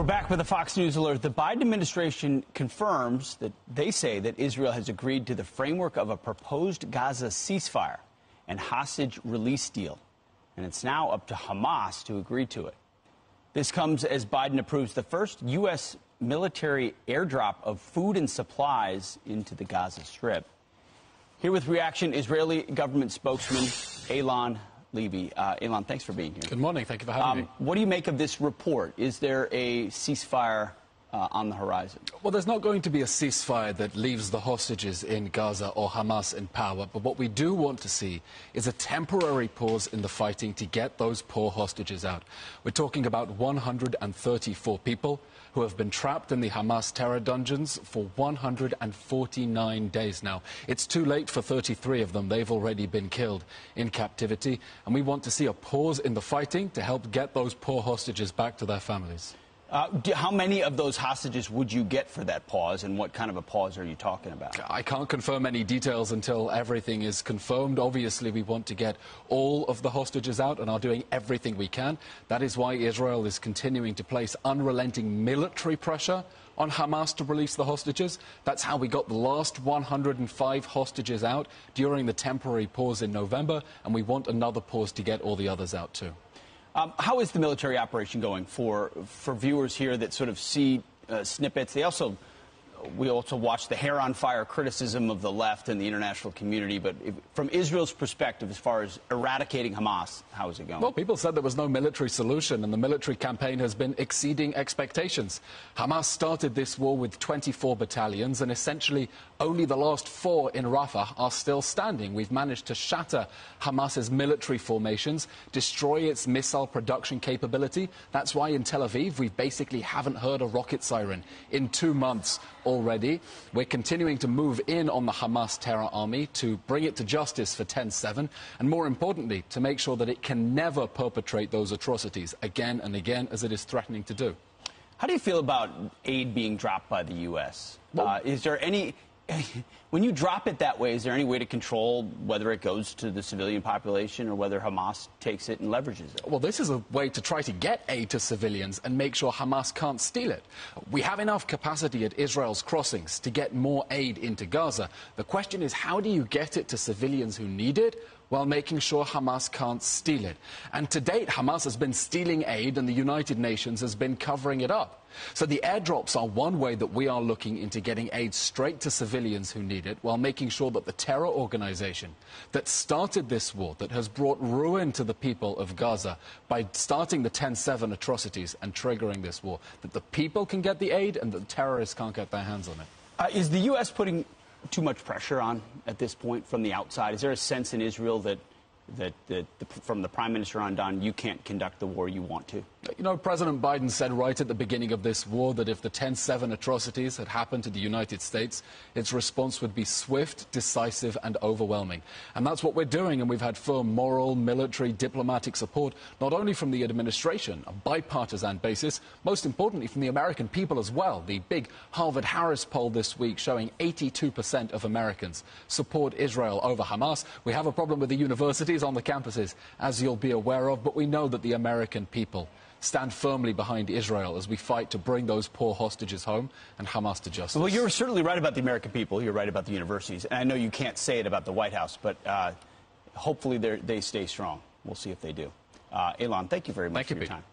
We're back with a Fox News alert. The Biden administration confirms that they say that Israel has agreed to the framework of a proposed Gaza ceasefire and hostage release deal. And it's now up to Hamas to agree to it. This comes as Biden approves the first U.S. military airdrop of food and supplies into the Gaza Strip. Here with reaction, Israeli government spokesman Eylon Levy. Eylon, thanks for being here. Good morning. Thank you for having me. What do you make of this report? Is there a ceasefire on the horizon? Well, there's not going to be a ceasefire that leaves the hostages in Gaza or Hamas in power. But what we do want to see is a temporary pause in the fighting to get those poor hostages out. We're talking about 134 people who have been trapped in the Hamas terror dungeons for 149 days now. It's too late for 33 of them. They've already been killed in captivity. And we want to see a pause in the fighting to help get those poor hostages back to their families. How many of those hostages would you get for that pause, and what kind of a pause are you talking about? I can't confirm any details until everything is confirmed. Obviously, we want to get all of the hostages out and are doing everything we can. That is why Israel is continuing to place unrelenting military pressure on Hamas to release the hostages. That's how we got the last 105 hostages out during the temporary pause in November, and we want another pause to get all the others out too. How is the military operation going for viewers here that sort of see snippets? We also watch the hair on fire criticism of the left and the international community. But from Israel's perspective, as far as eradicating Hamas, how is it going? Well, people said there was no military solution, and the military campaign has been exceeding expectations. Hamas started this war with 24 battalions, and essentially only the last 4 in Rafah are still standing. We've managed to shatter Hamas's military formations, destroy its missile production capability. That's why in Tel Aviv we basically haven't heard a rocket siren in 2 months already. We're continuing to move in on the Hamas terror army to bring it to justice for 10/7, and more importantly, to make sure that it can never perpetrate those atrocities again and again, as it is threatening to do. How do you feel about aid being dropped by the U.S.? Is there any... When you drop it that way, is there any way to control whether it goes to the civilian population or whether Hamas takes it and leverages it? Well, this is a way to try to get aid to civilians and make sure Hamas can't steal it. We have enough capacity at Israel's crossings to get more aid into Gaza. The question is, how do you get it to civilians who need it while making sure Hamas can't steal it? And to date, Hamas has been stealing aid and the United Nations has been covering it up. So the airdrops are one way that we are looking into getting aid straight to civilians who need it, while making sure that the terror organization that started this war, that has brought ruin to the people of Gaza by starting the 10/7 atrocities and triggering this war, that the people can get the aid and the terrorists can't get their hands on it. Is the U.S. putting too much pressure on at this point from the outside? Is there a sense in Israel that from the Prime Minister on down, you can't conduct the war you want to? You know, President Biden said right at the beginning of this war that if the 10/7 atrocities had happened to the United States, its response would be swift, decisive and overwhelming. And that's what we're doing, and we've had firm moral, military, diplomatic support, not only from the administration, a bipartisan basis, most importantly from the American people as well. The big Harvard-Harris poll this week showing 82% of Americans support Israel over Hamas. We have a problem with the universities on the campuses, as you'll be aware of, but we know that the American people stand firmly behind Israel as we fight to bring those poor hostages home and Hamas to justice. Well, you're certainly right about the American people. You're right about the universities. And I know you can't say it about the White House, but hopefully they stay strong. We'll see if they do. Eylon, thank you very much for your time.